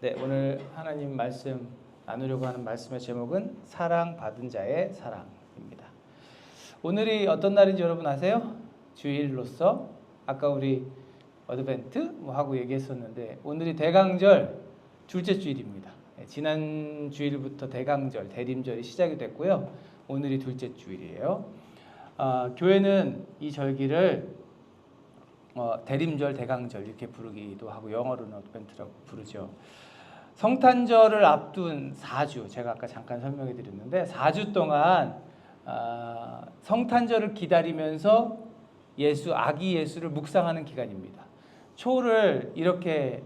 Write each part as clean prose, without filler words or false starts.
네, 오늘 하나님 말씀 나누려고 하는 말씀의 제목은 사랑받은 자의 사랑입니다. 오늘이 어떤 날인지 여러분 아세요? 주일로서 아까 우리 어드벤트 하고 얘기했었는데 오늘이 대강절 둘째 주일입니다. 지난 주일부터 대강절, 대림절이 시작이 됐고요. 오늘이 둘째 주일이에요. 교회는 이 절기를 대림절, 대강절 이렇게 부르기도 하고 영어로는 어드벤트라고 부르죠. 성탄절을 앞둔 4주, 제가 아까 잠깐 설명해 드렸는데 4주 동안 성탄절을 기다리면서 아기 예수를 묵상하는 기간입니다. 초를 이렇게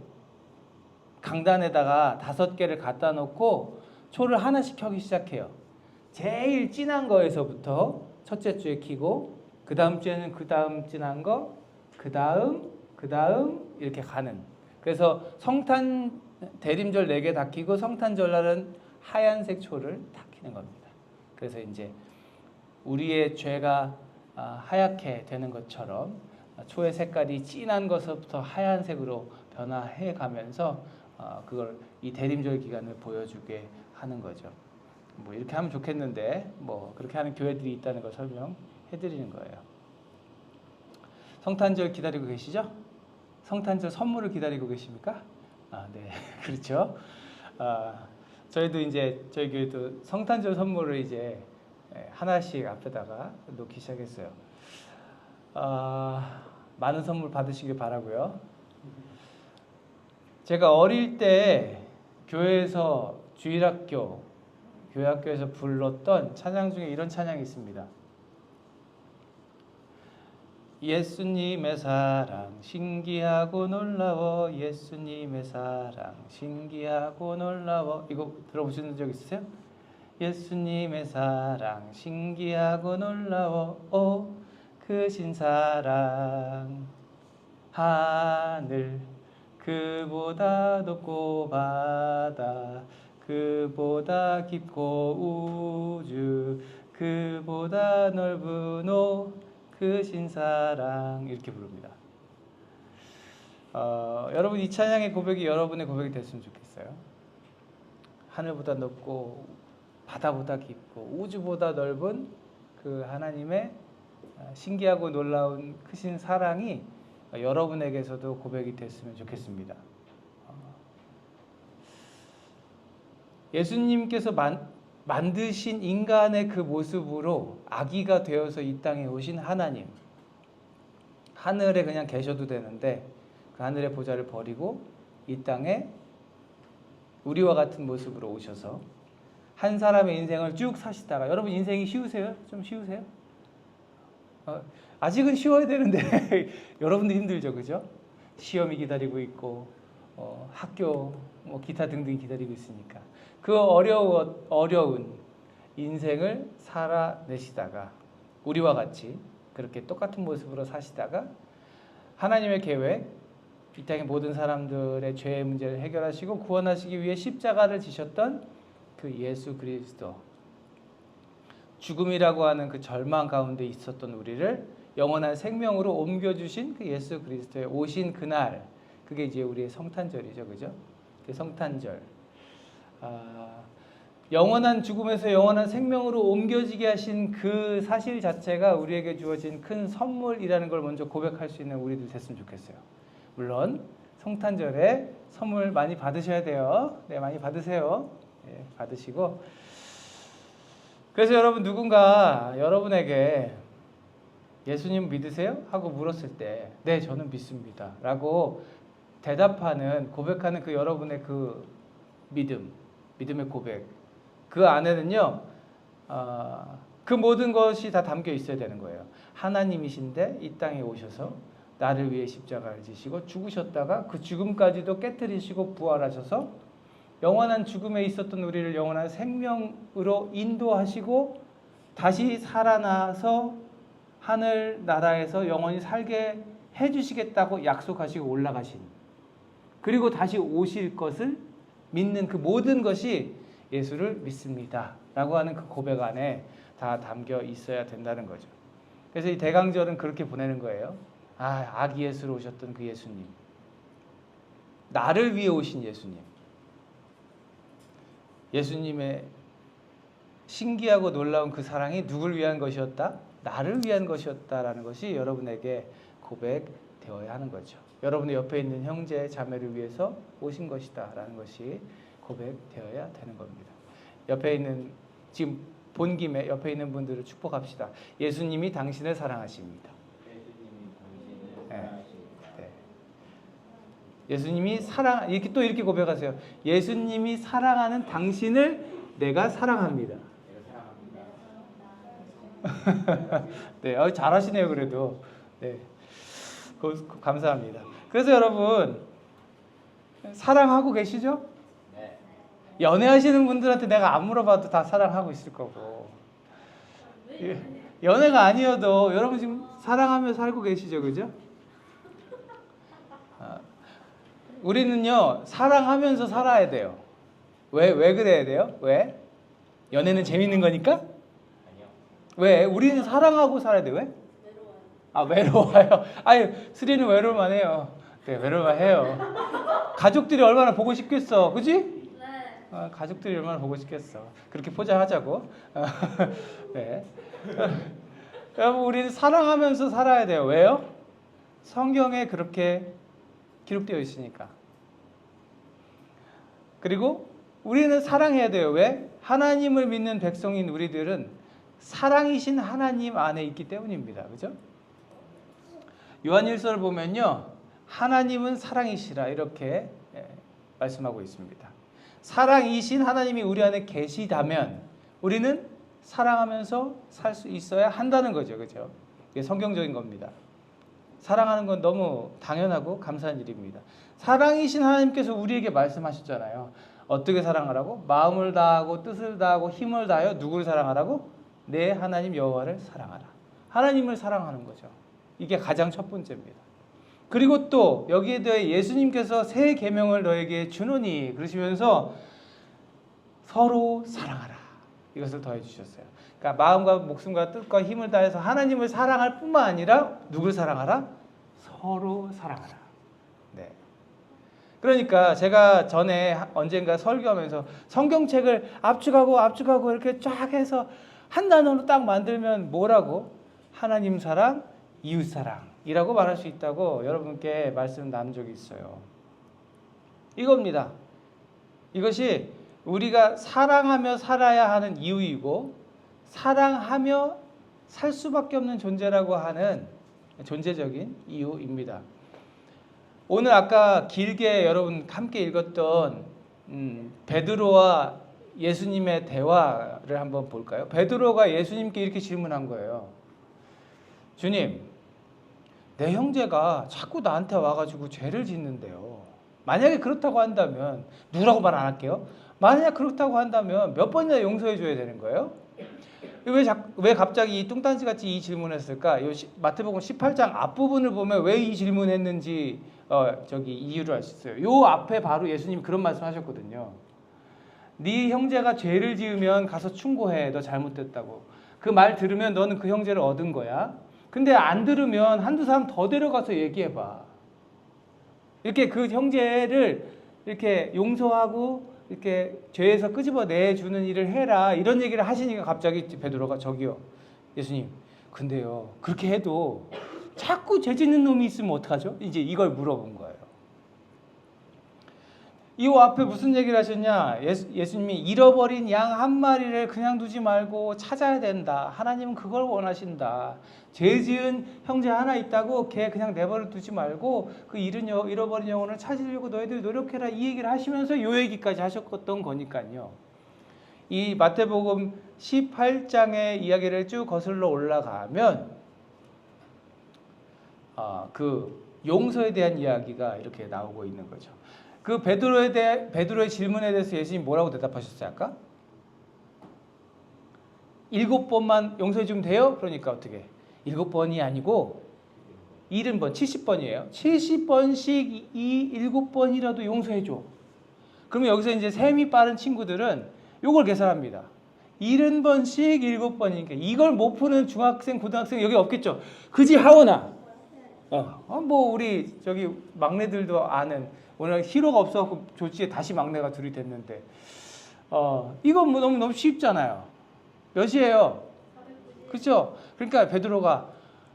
강단에다가 5개를 갖다 놓고 초를 하나씩 켜기 시작해요. 제일 진한 거에서부터 첫째 주에 켜고 그 다음 주에는 그 다음 진한 거, 그 다음 이렇게 가는. 그래서 대림절 4개 다 켜고 성탄절날은 하얀색 초를 다 켜는 겁니다. 그래서 이제 우리의 죄가 하얗게 되는 것처럼 초의 색깔이 진한 것부터 하얀색으로 변화해 가면서 그걸 이 대림절 기간을 보여주게 하는 거죠. 뭐 이렇게 하면 좋겠는데 뭐 그렇게 하는 교회들이 있다는 걸 설명해 드리는 거예요. 성탄절 기다리고 계시죠? 성탄절 선물을 기다리고 계십니까? 네, 그렇죠. 저희도 이제 저희 교회도 성탄절 선물을 이제 하나씩 앞에다가 놓기 시작했어요. 많은 선물 받으시길 바라고요. 제가 어릴 때 교회에서 교회학교에서 불렀던 찬양 중에 이런 찬양이 있습니다. 예수님의 사랑 신기하고 놀라워, 예수님의 사랑 신기하고 놀라워. 이거 들어보신 적 있으세요? 예수님의 사랑 신기하고 놀라워, 오 크신 사랑 하늘 그보다 높고 바다 그보다 깊고 우주 그보다 넓은 크신 사랑 이렇게 부릅니다. 여러분 이 찬양의 고백이 여러분의 고백이 됐으면 좋겠어요. 하늘보다 높고 바다보다 깊고 우주보다 넓은 그 하나님의 신기하고 놀라운 크신 사랑이 여러분에게서도 고백이 됐으면 좋겠습니다. 예수님께서 만드신 인간의 그 모습으로 아기가 되어서 이 땅에 오신 하나님, 하늘에 그냥 계셔도 되는데 그 하늘의 보좌를 버리고 이 땅에 우리와 같은 모습으로 오셔서 한 사람의 인생을 쭉 사시다가, 여러분 인생이 쉬우세요? 좀 쉬우세요? 아직은 쉬워야 되는데 여러분도 힘들죠, 그죠? 시험이 기다리고 있고 학교 뭐 기타 등등 기다리고 있으니까 그 어려운 인생을 살아내시다가 우리와 같이 그렇게 똑같은 모습으로 사시다가 하나님의 계획, 이 땅의 모든 사람들의 죄의 문제를 해결하시고 구원하시기 위해 십자가를 지셨던 그 예수 그리스도, 죽음이라고 하는 그 절망 가운데 있었던 우리를 영원한 생명으로 옮겨주신 그 예수 그리스도의 오신 그날, 그게 이제 우리의 성탄절이죠, 그죠? 그 성탄절. 영원한 죽음에서 영원한 생명으로 옮겨지게 하신 그 사실 자체가 우리에게 주어진 큰 선물이라는 걸 먼저 고백할 수 있는 우리들 됐으면 좋겠어요. 물론 성탄절에 선물 많이 받으셔야 돼요. 네, 많이 받으세요. 네, 받으시고. 그래서 여러분 누군가 여러분에게 예수님 믿으세요? 하고 물었을 때 네, 저는 믿습니다 라고 대답하는, 고백하는 그 여러분의 그 믿음의 고백, 그 안에는요 그 모든 것이 다 담겨 있어야 되는 거예요. 하나님이신데 이 땅에 오셔서 나를 위해 십자가를 지시고 죽으셨다가 그 죽음까지도 깨뜨리시고 부활하셔서 영원한 죽음에 있었던 우리를 영원한 생명으로 인도하시고 다시 살아나서 하늘 나라에서 영원히 살게 해주시겠다고 약속하시고 올라가신, 그리고 다시 오실 것을 믿는 그 모든 것이 예수를 믿습니다 라고 하는 그 고백 안에 다 담겨 있어야 된다는 거죠. 그래서 이 대강절은 그렇게 보내는 거예요. 아기 예수로 오셨던 그 예수님, 나를 위해 오신 예수님, 예수님의 신기하고 놀라운 그 사랑이 누굴 위한 것이었다? 나를 위한 것이었다라는 것이 여러분에게 고백되어야 하는 거죠. 여러분의 옆에 있는 형제, 자매를 위해서 오신 것이다라는 것이 고백되어야 되는 겁니다. 옆에 있는, 지금 본 김에 옆에 있는 분들을 축복합시다. 예수님이 당신을 사랑하십니다. 예수님이 사랑, 이렇게 또 이렇게 고백하세요. 예수님이 사랑하는 당신을 내가 사랑합니다. 네, 잘하시네요. 그래도 네, 감사합니다. 그래서 여러분 사랑하고 계시죠? 네. 연애하시는 분들한테 내가 안 물어봐도 다 사랑하고 있을 거고, 연애가 아니어도 여러분 지금 사랑하며 살고 계시죠, 그죠? 우리는요 사랑하면서 살아야 돼요. 왜 그래야 돼요? 왜? 연애는 재밌는 거니까? 왜? 우리는 사랑하고 살아야 돼. 왜? 외로워요. 아유, 스리는 외로울만 해요. 네, 외로울만 해요. 가족들이 얼마나 보고 싶겠어. 그지? 네. 가족들이 얼마나 보고 싶겠어. 그렇게 포장하자고. 네. 여러분, 우리는 사랑하면서 살아야 돼요. 왜요? 성경에 그렇게 기록되어 있으니까. 그리고 우리는 사랑해야 돼요. 왜? 하나님을 믿는 백성인 우리들은 사랑이신 하나님 안에 있기 때문입니다. 그죠? 요한일서를 보면요, 하나님은 사랑이시라 이렇게 말씀하고 있습니다. 사랑이신 하나님이 우리 안에 계시다면 우리는 사랑하면서 살 수 있어야 한다는 거죠. 그죠? 이게 성경적인 겁니다. 사랑하는 건 너무 당연하고 감사한 일입니다. 사랑이신 하나님께서 우리에게 말씀하셨잖아요. 어떻게 사랑하라고? 마음을 다하고 뜻을 다하고 힘을 다하여 누구를 사랑하라고? 내 하나님 여호와를 사랑하라. 하나님을 사랑하는 거죠. 이게 가장 첫 번째입니다. 그리고 또 여기에 대해 예수님께서 새 계명을 너에게 주노니 그러시면서 서로 사랑하라. 이것을 더해 주셨어요. 그러니까 마음과 목숨과 뜻과 힘을 다해서 하나님을 사랑할 뿐만 아니라 누굴 사랑하라? 서로 사랑하라. 네. 그러니까 제가 전에 언젠가 설교하면서 성경책을 압축하고 이렇게 쫙 해서 한 단어로 딱 만들면 뭐라고? 하나님 사랑, 이웃 사랑이라고 말할 수 있다고 여러분께 말씀 나눈 적이 있어요. 이겁니다. 이것이 우리가 사랑하며 살아야 하는 이유이고 사랑하며 살 수밖에 없는 존재라고 하는 존재적인 이유입니다. 오늘 아까 길게 여러분 함께 읽었던 베드로와 예수님의 대화를 한번 볼까요? 베드로가 예수님께 이렇게 질문한 거예요. 주님, 내 형제가 자꾸 나한테 와가지고 죄를 짓는데요. 만약에 그렇다고 한다면 누구라고 말 안 할게요. 만약 그렇다고 한다면 몇 번이나 용서해 줘야 되는 거예요? 왜 갑자기 이 뚱딴지같이 이 질문을 했을까? 마태복음 18장 앞부분을 보면 왜 이 질문했는지 이유를 알 수 있어요. 요 앞에 바로 예수님이 그런 말씀하셨거든요. 네 형제가 죄를 지으면 가서 충고해. 너 잘못됐다고. 그 말 들으면 너는 그 형제를 얻은 거야. 근데 안 들으면 한두 사람 더 데려가서 얘기해봐. 이렇게 그 형제를 이렇게 용서하고 이렇게 죄에서 끄집어내주는 일을 해라. 이런 얘기를 하시니까 갑자기 베드로가 저기요. 예수님, 근데요. 그렇게 해도 자꾸 죄 짓는 놈이 있으면 어떡하죠? 이제 이걸 물어본 거예요. 이 앞에 무슨 얘기를 하셨냐? 예수님이 잃어버린 양 한 마리를 그냥 두지 말고 찾아야 된다. 하나님은 그걸 원하신다. 죄 지은 형제 하나 있다고 걔 그냥 내버려 두지 말고 그 잃어버린 영혼을 찾으려고 너희들이 노력해라. 이 얘기를 하시면서 요 얘기까지 하셨던 거니까요. 이 마태복음 18장의 이야기를 쭉 거슬러 올라가면 그 용서에 대한 이야기가 이렇게 나오고 있는 거죠. 그 베드로의 질문에 대해서 예수님이 뭐라고 대답하셨어요? 아까? 7번만 용서해 주면 돼요? 그러니까 어떻게? 7번이 아니고 70번, 70번이에요. 70번씩 이 7번이라도 용서해 줘. 그러면 여기서 이제 셈이 빠른 친구들은 요걸 계산합니다. 70번씩 7번이니까 이걸 못 푸는 중학생, 고등학생 여기 없겠죠? 그지 하오나? 뭐 우리 저기 막내들도 아는 오늘 희로가 없어갖고 조지에 다시 막내가 둘이 됐는데 이건 뭐 너무 쉽잖아요. 몇이에요? 그렇죠? 그러니까 베드로가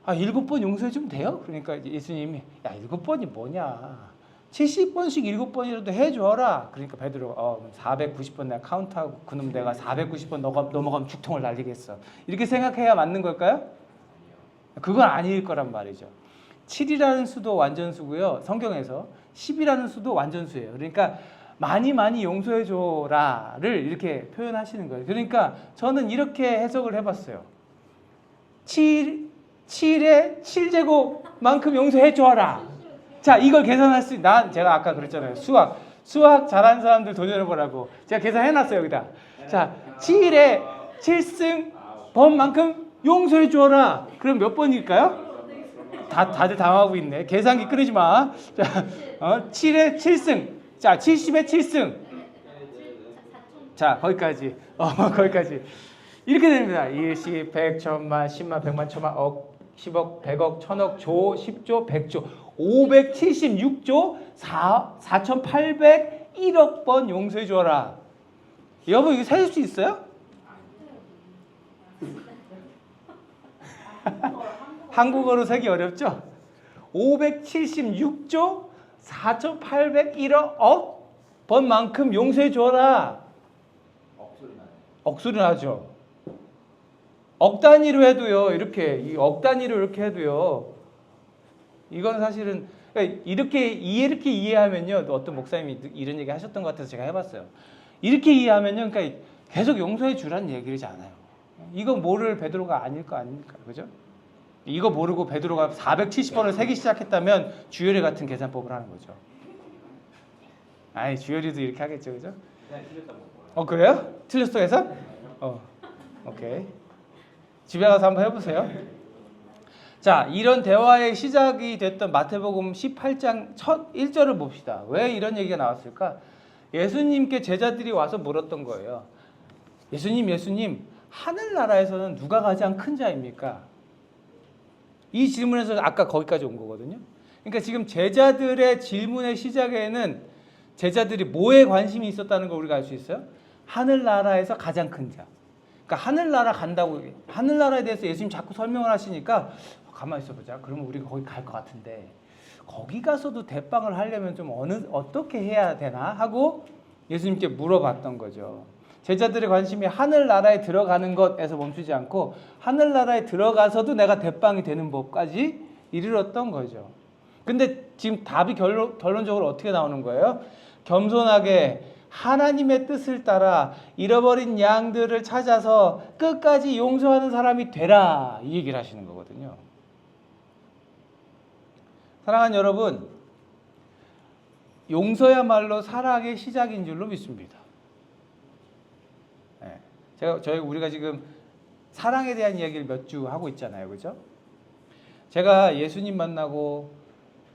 7번 용서해 주면 돼요? 그러니까 이제 예수님이 7번이 뭐냐? 70번씩 7번이라도 해줘라. 그러니까 베드로가 490번 내가 카운트하고 그놈 내가 490번 넘어가면 죽통을 날리겠어. 이렇게 생각해야 맞는 걸까요? 그건 아닐 거란 말이죠. 7이라는 수도 완전수고요. 성경에서 10이라는 수도 완전수예요. 그러니까 많이 용서해줘라를 이렇게 표현하시는 거예요. 그러니까 저는 이렇게 해석을 해봤어요. 7의 7제곱만큼 용서해줘라. 자, 이걸 계산할 수, 제가 아까 그랬잖아요. 수학 잘하는 사람들 도전해보라고. 제가 계산해놨어요, 여기다. 자, 7의 7승 번만큼 용서해줘라. 그럼 몇 번일까요? 다들 당하고 있네. 계산기 끊이지 마. 자, 7의 7승. 자, 70의 7승. 자, 거기까지. 거기까지. 이렇게 됩니다. 1, 10, 100, 1000만, 10만, 100만, 1000만, 억, 10억, 100억, 1000억, 조, 10조, 100조, 576조, 4801억 번 용서해 줘라. 여러분 이거 세줄 수 있어요? 한국어로 세기 어렵죠? 576조 4801억 번만큼 용서해 줘라. 억소리 나죠? 억 단위로 해도요, 이렇게 억 단위로 이렇게 해도요, 이건 사실은 이렇게 이해하면요, 어떤 목사님이 이런 얘기 하셨던 것 같아서 제가 해봤어요. 이렇게 이해하면요, 그러니까 계속 용서해 주라는 얘기잖아요. 이거 모를 베드로가 아닐 거 아닙니까, 그죠? 이거 모르고 베드로가 470번을 세기 시작했다면 주열이 같은 계산법을 하는 거죠. 주열이도 이렇게 하겠죠, 그죠? 그래요? 틀렸어 해서? 오케이. 집에 가서 한번 해보세요. 자, 이런 대화의 시작이 됐던 마태복음 18장 첫 1절을 봅시다. 왜 이런 얘기가 나왔을까? 예수님께 제자들이 와서 물었던 거예요. 예수님, 하늘나라에서는 누가 가장 큰 자입니까? 이 질문에서 아까 거기까지 온 거거든요. 그러니까 지금 제자들의 질문의 시작에는 제자들이 뭐에 관심이 있었다는 걸 우리가 알 수 있어요? 하늘나라에서 가장 큰 자. 그러니까 하늘나라 간다고, 하늘나라에 대해서 예수님 자꾸 설명을 하시니까 가만히 있어보자. 그러면 우리가 거기 갈 것 같은데 거기 가서도 대빵을 하려면 좀 어떻게 해야 되나 하고 예수님께 물어봤던 거죠. 제자들의 관심이 하늘나라에 들어가는 것에서 멈추지 않고 하늘나라에 들어가서도 내가 대빵이 되는 법까지 이르렀던 거죠. 근데 지금 답이 결론적으로 어떻게 나오는 거예요? 겸손하게 하나님의 뜻을 따라 잃어버린 양들을 찾아서 끝까지 용서하는 사람이 되라, 이 얘기를 하시는 거거든요. 사랑하는 여러분, 용서야말로 사랑의 시작인 줄로 믿습니다. 우리가 지금 사랑에 대한 이야기를 몇 주 하고 있잖아요, 그죠? 제가 예수님 만나고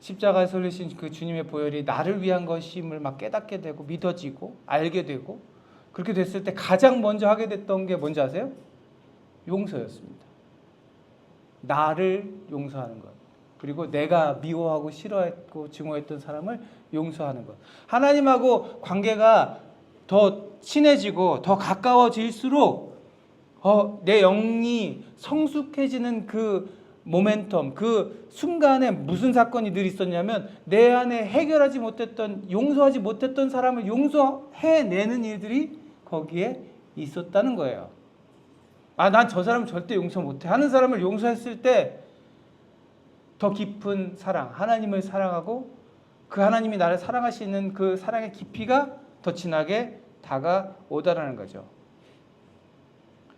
십자가에 설리신 그 주님의 보혈이 나를 위한 것임을 막 깨닫게 되고 믿어지고 알게 되고 그렇게 됐을 때 가장 먼저 하게 됐던 게 뭔지 아세요? 용서였습니다. 나를 용서하는 것. 그리고 내가 미워하고 싫어했고 증오했던 사람을 용서하는 것. 하나님하고 관계가 더 친해지고 더 가까워질수록 내 영이 성숙해지는 그 모멘텀, 그 순간에 무슨 사건이 늘 있었냐면 내 안에 해결하지 못했던, 용서하지 못했던 사람을 용서해내는 일들이 거기에 있었다는 거예요. 난 저 사람 절대 용서 못해 하는 사람을 용서했을 때 더 깊은 사랑, 하나님을 사랑하고 그 하나님이 나를 사랑하시는 그 사랑의 깊이가 더 진하게 다가오다라는 거죠.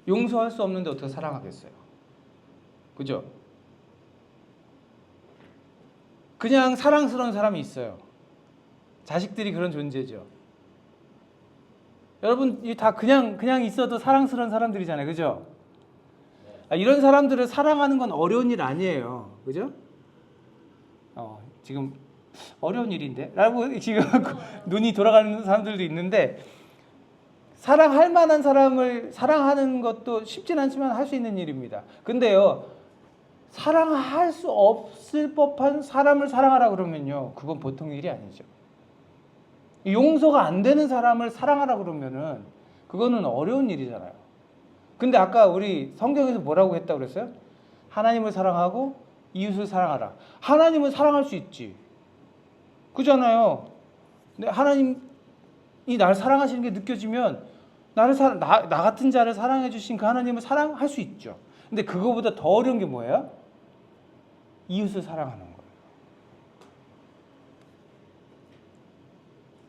용서할 수 없는데 어떻게 사랑하겠어요? 그죠? 그냥 사랑스러운 사람이 있어요. 자식들이 그런 존재죠. 여러분 다 그냥 있어도 사랑스러운 사람들이잖아요, 그죠? 이런 사람들을 사랑하는 건 어려운 일 아니에요, 그죠? 지금 어려운 일인데? 라고 지금 눈이 돌아가는 사람들도 있는데 사랑할 만한 사람을 사랑하는 것도 쉽진 않지만 할 수 있는 일입니다. 근데요, 사랑할 수 없을 법한 사람을 사랑하라 그러면요, 그건 보통 일이 아니죠. 용서가 안 되는 사람을 사랑하라 그러면은 그거는 어려운 일이잖아요. 근데 아까 우리 성경에서 뭐라고 했다고 그랬어요? 하나님을 사랑하고 이웃을 사랑하라. 하나님을 사랑할 수 있지. 그잖아요. 근데 하나님이 나를 사랑하시는 게 느껴지면 나 같은 자를 사랑해 주신 그 하나님을 사랑할 수 있죠. 근데 그거보다 더 어려운 게 뭐예요? 이웃을 사랑하는 거예요.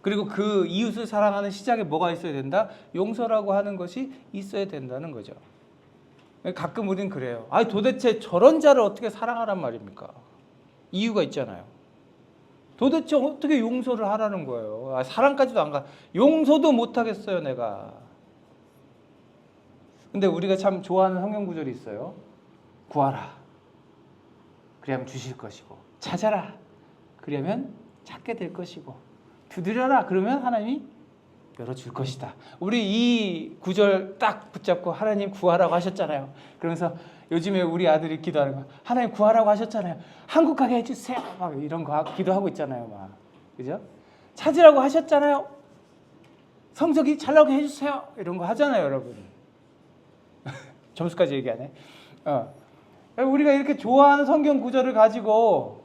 그리고 그 이웃을 사랑하는 시작에 뭐가 있어야 된다? 용서라고 하는 것이 있어야 된다는 거죠. 가끔 우리는 그래요. 아니 도대체 저런 자를 어떻게 사랑하란 말입니까? 이유가 있잖아요. 도대체 어떻게 용서를 하라는 거예요? 사랑까지도 안 가. 용서도 못 하겠어요, 내가. 근데 우리가 참 좋아하는 성경 구절이 있어요. 구하라. 그리하면 주실 것이고, 찾아라. 그러면 찾게 될 것이고, 두드려라. 그러면 하나님이 열어줄 것이다. 우리 이 구절 딱 붙잡고 하나님 구하라고 하셨잖아요. 그러면서 요즘에 우리 아들이 기도하는 거, 하나님 구하라고 하셨잖아요. 한국 가게 해주세요. 막 이런 거 기도하고 있잖아요. 막 그죠? 찾으라고 하셨잖아요. 성적이 잘 나오게 해주세요. 이런 거 하잖아요, 여러분. 점수까지 얘기하네. 우리가 이렇게 좋아하는 성경 구절을 가지고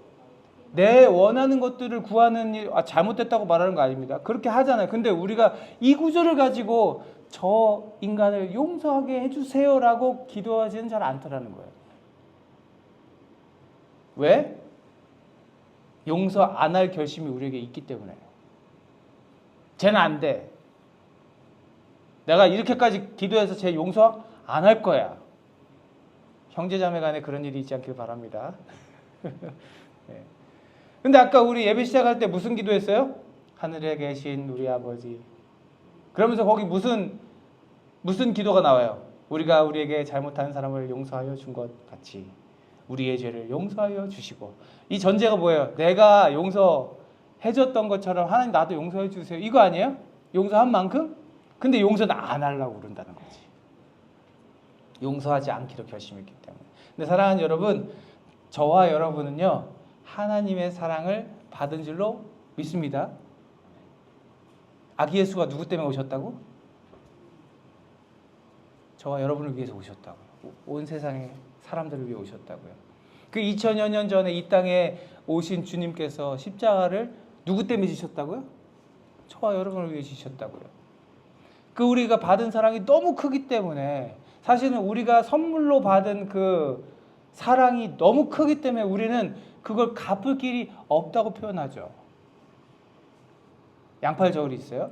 내 원하는 것들을 구하는 일, 잘못됐다고 말하는 거 아닙니다. 그렇게 하잖아요. 근데 우리가 이 구절을 가지고 저 인간을 용서하게 해주세요라고 기도하지는 잘 않더라는 거예요. 왜? 용서 안 할 결심이 우리에게 있기 때문에요. 쟤는 안 돼. 내가 이렇게까지 기도해서 쟤 용서 안 할 거야. 형제자매 간에 그런 일이 있지 않길 바랍니다. 네. 근데 아까 우리 예배 시작할 때 무슨 기도했어요? 하늘에 계신 우리 아버지. 그러면서 거기 무슨 기도가 나와요? 우리가 우리에게 잘못한 사람을 용서하여 준 것 같이 우리의 죄를 용서하여 주시고. 이 전제가 뭐예요? 내가 용서해줬던 것처럼 하나님 나도 용서해 주세요. 이거 아니에요? 용서한 만큼? 근데 용서는 안 하려고 그런다는 거지. 용서하지 않기로 결심했기 때문에. 근데 사랑하는 여러분, 저와 여러분은요, 하나님의 사랑을 받은 줄로 믿습니다. 아기 예수가 누구 때문에 오셨다고? 저와 여러분을 위해서 오셨다고요. 온 세상의 사람들을 위해 오셨다고요. 그 2000여 년 전에 이 땅에 오신 주님께서 십자가를 누구 때문에 지셨다고요? 저와 여러분을 위해 지셨다고요. 그 우리가 받은 사랑이 너무 크기 때문에, 사실은 우리가 선물로 받은 그 사랑이 너무 크기 때문에 우리는 그걸 갚을 길이 없다고 표현하죠. 양팔 저울이 있어요.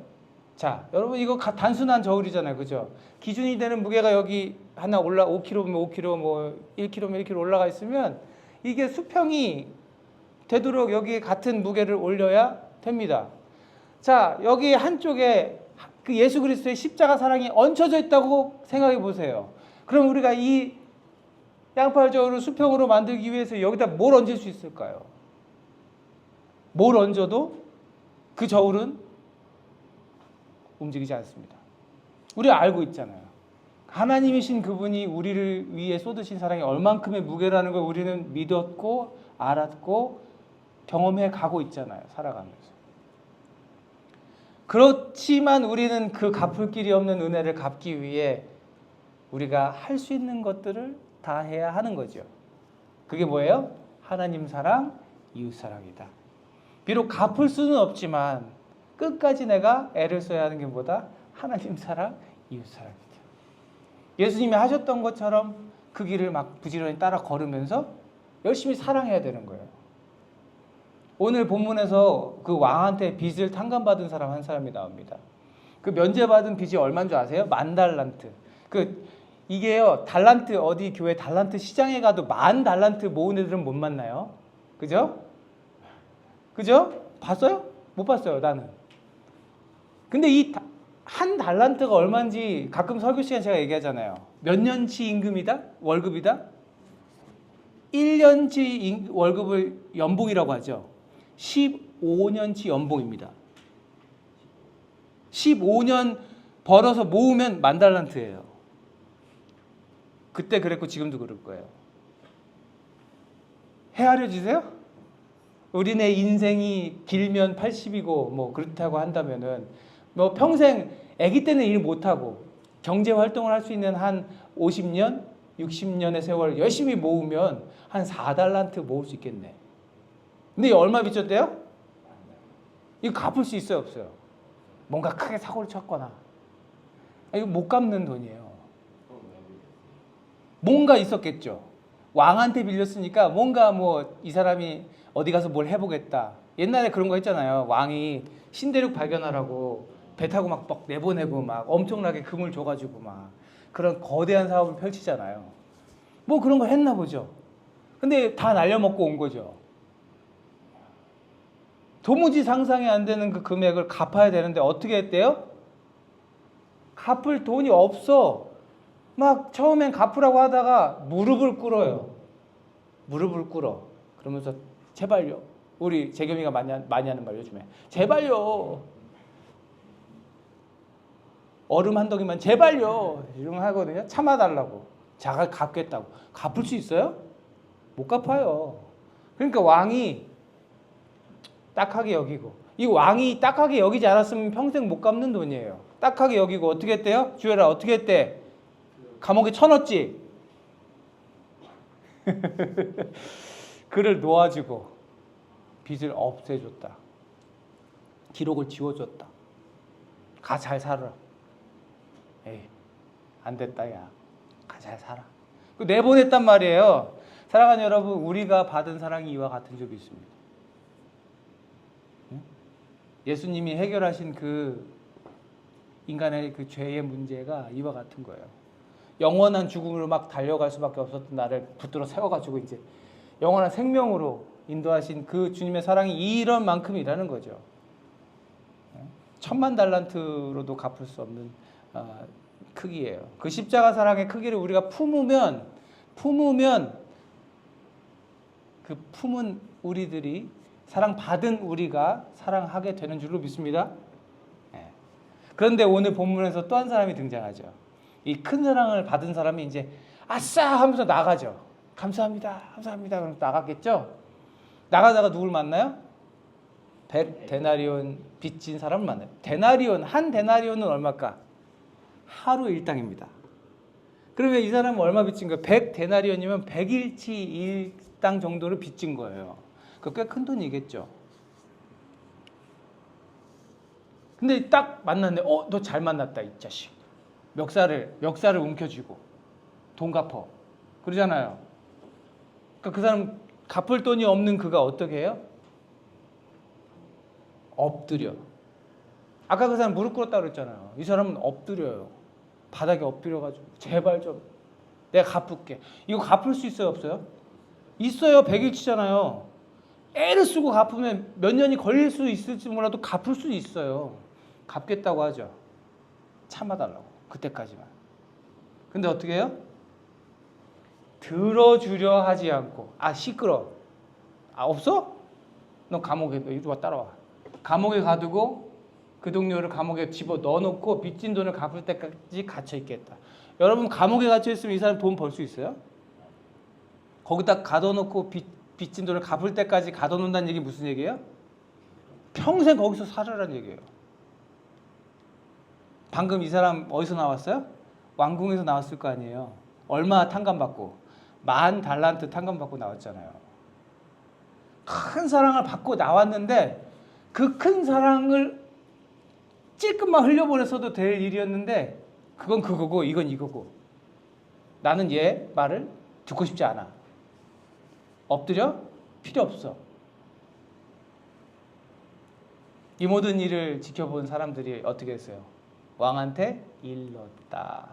자, 여러분 이거 단순한 저울이잖아요. 그죠? 기준이 되는 무게가 여기 하나 5kg면 5kg, 뭐 1kg면 1kg 올라가 있으면 이게 수평이 되도록 여기에 같은 무게를 올려야 됩니다. 자, 여기 한쪽에 그 예수 그리스도의 십자가 사랑이 얹혀져 있다고 생각해 보세요. 그럼 우리가 이 양팔 저울을 수평으로 만들기 위해서 여기다 뭘 얹을 수 있을까요? 뭘 얹어도 그 저울은 움직이지 않습니다. 우리가 알고 있잖아요. 하나님이신 그분이 우리를 위해 쏟으신 사랑이 얼만큼의 무게라는 걸 우리는 믿었고 알았고 경험해 가고 있잖아요. 살아가면서. 그렇지만 우리는 그 갚을 길이 없는 은혜를 갚기 위해 우리가 할 수 있는 것들을 다 해야 하는 거죠. 그게 뭐예요? 하나님 사랑, 이웃 사랑이다. 비록 갚을 수는 없지만 끝까지 내가 애를 써야 하는 게 뭐다? 하나님 사랑, 이웃 사랑이다. 예수님이 하셨던 것처럼 그 길을 막 부지런히 따라 걸으면서 열심히 사랑해야 되는 거예요. 오늘 본문에서 그 왕한테 빚을 탕감받은 사람 한 사람이 나옵니다. 그 면제받은 빚이 얼마인 줄 아세요? 10,000달란트. 이게요, 달란트, 어디 교회 달란트 시장에 가도 10,000달란트 모은 애들은 못 만나요. 그죠? 그죠? 봤어요? 못 봤어요, 나는. 근데 이 한 달란트가 얼마인지 가끔 설교 시간에 제가 얘기하잖아요. 몇 년치 임금이다? 월급이다? 1년치 월급을 연봉이라고 하죠. 15년치 연봉입니다. 15년 벌어서 모으면 10,000달란트예요. 그때 그랬고 지금도 그럴 거예요. 헤아려지세요? 우리네 인생이 길면 80이고 뭐 그렇다고 한다면은 뭐 평생 아기 때는 일 못하고 경제 활동을 할 수 있는 한 50년, 60년의 세월 열심히 모으면 한 4달란트 모을 수 있겠네. 근데 얼마 빚졌대요? 이거 갚을 수 있어요, 없어요? 뭔가 크게 사고를 쳤거나. 이거 못 갚는 돈이에요. 뭔가 있었겠죠. 왕한테 빌렸으니까 뭔가 뭐 이 사람이 어디 가서 뭘 해보겠다. 옛날에 그런 거 했잖아요. 왕이 신대륙 발견하라고 배 타고 막 내보내고 막 엄청나게 금을 줘가지고 막 그런 거대한 사업을 펼치잖아요. 뭐 그런 거 했나 보죠. 근데 다 날려먹고 온 거죠. 도무지 상상이 안 되는 그 금액을 갚아야 되는데 어떻게 했대요? 갚을 돈이 없어. 막 처음엔 갚으라고 하다가 무릎을 꿇어요. 무릎을 꿇어. 그러면서 제발요. 우리 재겸이가 많이 하는 말 요즘에. 제발요. 얼음 한 덩이만 제발요. 이런 거 하거든요. 참아달라고. 자가 갚겠다고. 갚을 수 있어요? 못 갚아요. 그러니까 왕이 딱하게 여기고, 이 왕이 딱하게 여기지 않았으면 평생 못 갚는 돈이에요. 딱하게 여기고 어떻게 했대요? 주열아 어떻게 했대? 감옥에 쳐넣었지. 그를 놓아주고 빚을 없애줬다. 기록을 지워줬다. 가 잘 살아. 에이, 안 됐다 야. 가 잘 살아. 내보냈단 말이에요. 사랑하는 여러분, 우리가 받은 사랑이 이와 같은 적이 있습니다. 예수님이 해결하신 그 인간의 그 죄의 문제가 이와 같은 거예요. 영원한 죽음으로 막 달려갈 수밖에 없었던 나를 붙들어 세워가지고 이제 영원한 생명으로 인도하신 그 주님의 사랑이 이런 만큼이라는 거죠. 10,000,000달란트로도 갚을 수 없는 크기예요. 그 십자가 사랑의 크기를 우리가 품으면 그 품은 우리들이 사랑받은 우리가 사랑하게 되는 줄로 믿습니다. 그런데 오늘 본문에서 또 한 사람이 등장하죠. 이 큰 사랑을 받은 사람이 이제 아싸 하면서 나가죠. 감사합니다. 감사합니다. 그럼 나갔겠죠? 나가다가 누굴 만나요? 100데나리온 빚진 사람을 만나요. 한 데나리온은 얼마일까? 하루 일당입니다. 그러면 이 사람은 얼마 빚진 거예요? 100데나리온이면 100일치 일당 정도를 빚진 거예요. 그 꽤 큰 돈이겠죠. 근데 딱 만났는데 너 잘 만났다 이 자식. 멱살을 움켜쥐고 돈 갚어. 그러잖아요. 그러니까 그 사람 갚을 돈이 없는 그가 어떻게 해요? 엎드려. 아까 그 사람 무릎 꿇었다 그랬잖아요. 이 사람은 엎드려요. 바닥에 엎드려가지고 제발 좀 내가 갚을게. 이거 갚을 수 있어요 없어요? 있어요. 100일치잖아요. 애를 쓰고 갚으면 몇 년이 걸릴 수 있을지 몰라도 갚을 수 있어요. 갚겠다고 하죠. 참아달라고. 그때까지만. 근데 어떻게 해요? 들어주려 하지 않고 시끄러. 없어? 너 감옥에 이리 와 따라와. 감옥에 가두고 그 동료를 감옥에 집어 넣어놓고 빚진 돈을 갚을 때까지 갇혀 있겠다. 여러분 감옥에 갇혀 있으면 이 사람 돈 벌 수 있어요? 거기다 가둬놓고 빚진 돈을 갚을 때까지 가둬놓는다는 얘기 무슨 얘기예요? 평생 거기서 살아라는 얘기예요. 방금 이 사람 어디서 나왔어요? 왕궁에서 나왔을 거 아니에요. 얼마 탕감받고? 10,000달란트 탕감받고 나왔잖아요. 큰 사랑을 받고 나왔는데 그 큰 사랑을 찔끔만 흘려보냈어도 될 일이었는데 그건 그거고 이건 이거고 나는 얘 말을 듣고 싶지 않아. 엎드려? 필요 없어. 이 모든 일을 지켜본 사람들이 어떻게 했어요? 왕한테 일렀다.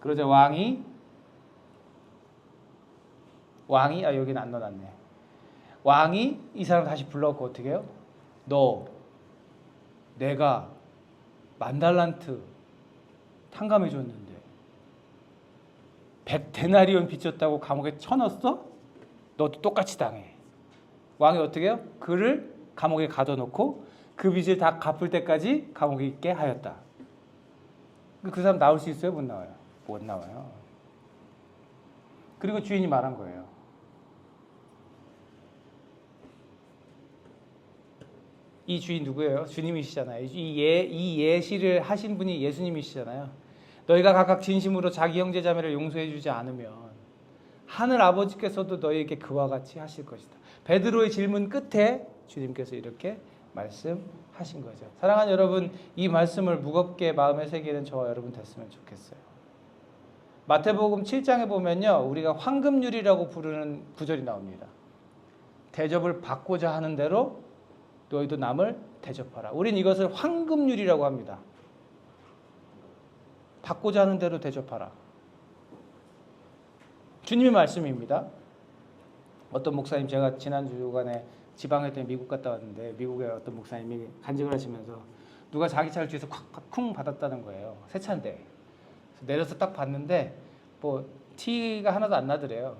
그러자 왕이 여기는 안 넣어놨네. 왕이 이 사람 다시 불러갖고 어떻게 해요? 너 내가 10,000달란트 탕감해 줬는데 100데나리온 빚졌다고 감옥에 쳐넣었어? 너도 똑같이 당해. 왕이 어떻게 해요? 그를 감옥에 가둬놓고 그 빚을 다 갚을 때까지 감옥에 있게 하였다. 그 사람 나올 수 있어요? 못 나와요? 못 나와요. 그리고 주인이 말한 거예요. 이 주인 누구예요? 주님이시잖아요. 이 예시를 하신 분이 예수님이시잖아요. 너희가 각각 진심으로 자기 형제 자매를 용서해 주지 않으면 하늘 아버지께서도 너희에게 그와 같이 하실 것이다. 베드로의 질문 끝에 주님께서 이렇게 말씀하신 거죠. 사랑하는 여러분, 이 말씀을 무겁게 마음에 새기는 저와 여러분 됐으면 좋겠어요. 마태복음 7장에 보면요, 우리가 황금률이라고 부르는 구절이 나옵니다. 대접을 받고자 하는 대로 너희도 남을 대접하라. 우린 이것을 황금률이라고 합니다. 받고자 하는 대로 대접하라. 주님의 말씀입니다. 어떤 목사님, 제가 지난주간에 지방에 때문에 미국 갔다 왔는데 미국의 어떤 목사님이 간증을 하시면서 누가 자기 차를 뒤에서 쿵 받았다는 거예요. 새 차인데. 내려서 딱 봤는데 뭐 티가 하나도 안 나더래요.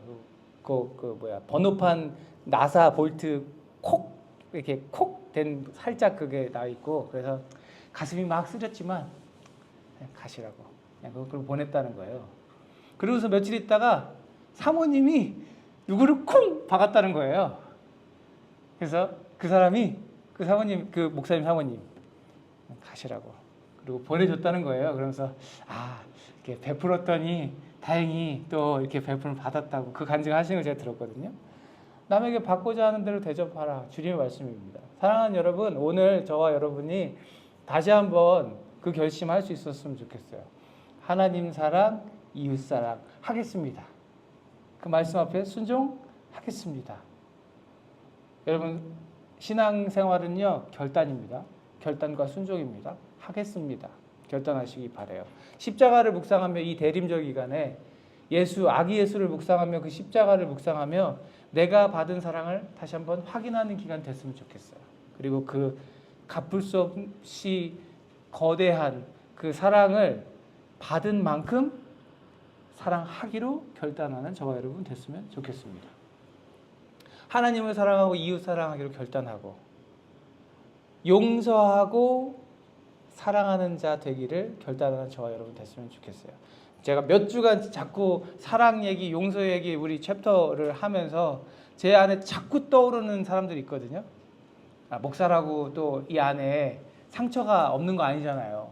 번호판 나사 볼트 콕 이렇게 콕 된 살짝 그게 나 있고, 그래서 가슴이 막 쓰렸지만 그냥 가시라고 그냥 그걸 보냈다는 거예요. 그러고서 며칠 있다가 사모님이 누구를 쿵 박았다는 거예요. 그래서 그 사람이 그 사모님, 그 목사님 사모님 가시라고 그리고 보내줬다는 거예요. 그러면서 이렇게 베풀었더니 다행히 또 이렇게 베풀을 받았다고 그 간증하시는 걸 제가 들었거든요. 남에게 받고자 하는 대로 대접하라. 주님의 말씀입니다. 사랑하는 여러분, 오늘 저와 여러분이 다시 한번 그 결심할 수 있었으면 좋겠어요. 하나님 사랑, 이웃 사랑 하겠습니다. 그 말씀 앞에 순종하겠습니다. 여러분, 신앙생활은요 결단입니다. 결단과 순종입니다. 하겠습니다. 결단하시기 바라요. 십자가를 묵상하며 이 대림절 기간에 아기 예수를 묵상하며 그 십자가를 묵상하며 내가 받은 사랑을 다시 한번 확인하는 기간 됐으면 좋겠어요. 그리고 그 갚을 수 없이 거대한 그 사랑을 받은 만큼 사랑하기로 결단하는 저와 여러분 됐으면 좋겠습니다. 하나님을 사랑하고 이웃 사랑하기로 결단하고 용서하고 사랑하는 자 되기를 결단하는 저와 여러분 됐으면 좋겠어요. 제가 몇 주간 자꾸 사랑 얘기, 용서 얘기 우리 챕터를 하면서 제 안에 자꾸 떠오르는 사람들이 있거든요. 목사라고 또 이 안에 상처가 없는 거 아니잖아요.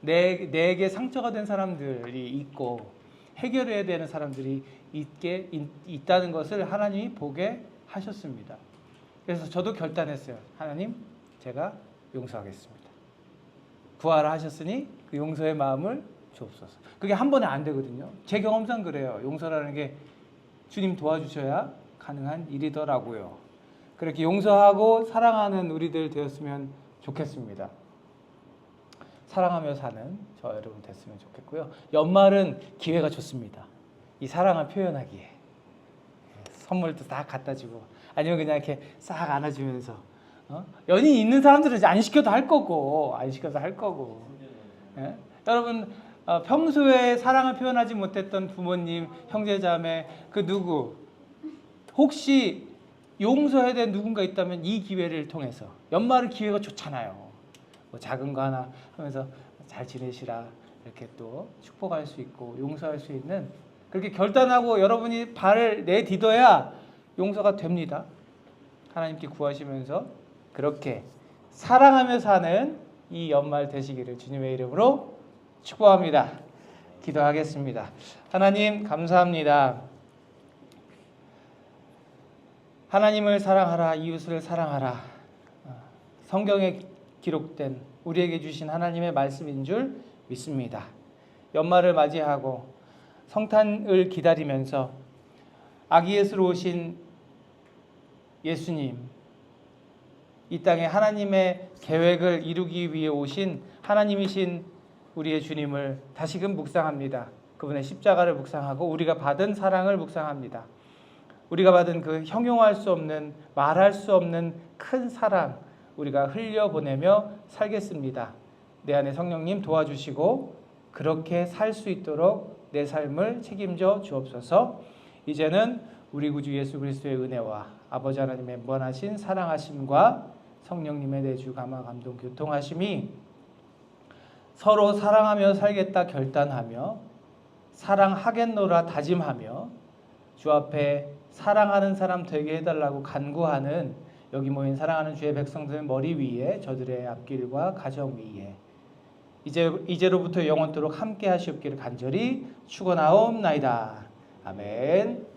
내게 상처가 된 사람들이 있고 해결해야 되는 사람들이 있다는 것을 하나님이 보게 하셨습니다. 그래서 저도 결단했어요. 하나님, 제가 용서하겠습니다. 구하라 하셨으니 그 용서의 마음을 주옵소서. 그게 한 번에 안 되거든요. 제 경험상 그래요. 용서라는 게 주님 도와주셔야 가능한 일이더라고요. 그렇게 용서하고 사랑하는 우리들 되었으면 좋겠습니다. 사랑하며 사는 저와 여러분 됐으면 좋겠고요. 연말은 기회가 좋습니다. 이 사랑을 표현하기에 선물도 딱 갖다 주고 아니면 그냥 이렇게 싹 안아주면서 연인 있는 사람들은 이제 안 시켜도 할 거고 예? 여러분 평소에 사랑을 표현하지 못했던 부모님, 형제자매 그 누구 혹시 용서해야 될 누군가 있다면 이 기회를 통해서 연말은 기회가 좋잖아요. 뭐 작은 거 하나 하면서 잘 지내시라 이렇게 또 축복할 수 있고 용서할 수 있는 그렇게 결단하고 여러분이 발을 내딛어야 용서가 됩니다. 하나님께 구하시면서 그렇게 사랑하며 사는 이 연말 되시기를 주님의 이름으로 축복합니다. 기도하겠습니다. 하나님 감사합니다. 하나님을 사랑하라, 이웃을 사랑하라. 성경에 기록된 우리에게 주신 하나님의 말씀인 줄 믿습니다. 연말을 맞이하고 성탄을 기다리면서 아기 예수로 오신 예수님, 이 땅에 하나님의 계획을 이루기 위해 오신 하나님이신 우리의 주님을 다시금 묵상합니다. 그분의 십자가를 묵상하고 우리가 받은 사랑을 묵상합니다. 우리가 받은 그 형용할 수 없는, 말할 수 없는 큰 사랑 우리가 흘려보내며 살겠습니다. 내 안에 성령님 도와주시고 그렇게 살 수 있도록 내 삶을 책임져 주옵소서. 이제는 우리 구주 예수 그리스도의 은혜와 아버지 하나님의 무한하신 사랑하심과 성령님의 내주 감화 감동 교통하심이 서로 사랑하며 살겠다 결단하며 사랑하겠노라 다짐하며 주 앞에 사랑하는 사람 되게 해달라고 간구하는 여기 모인 사랑하는 주의 백성들 머리 위에 저들의 앞길과 가정 위에 이제로부터 영원토록 함께 하시옵기를 간절히 축원하옵나이다. 아멘.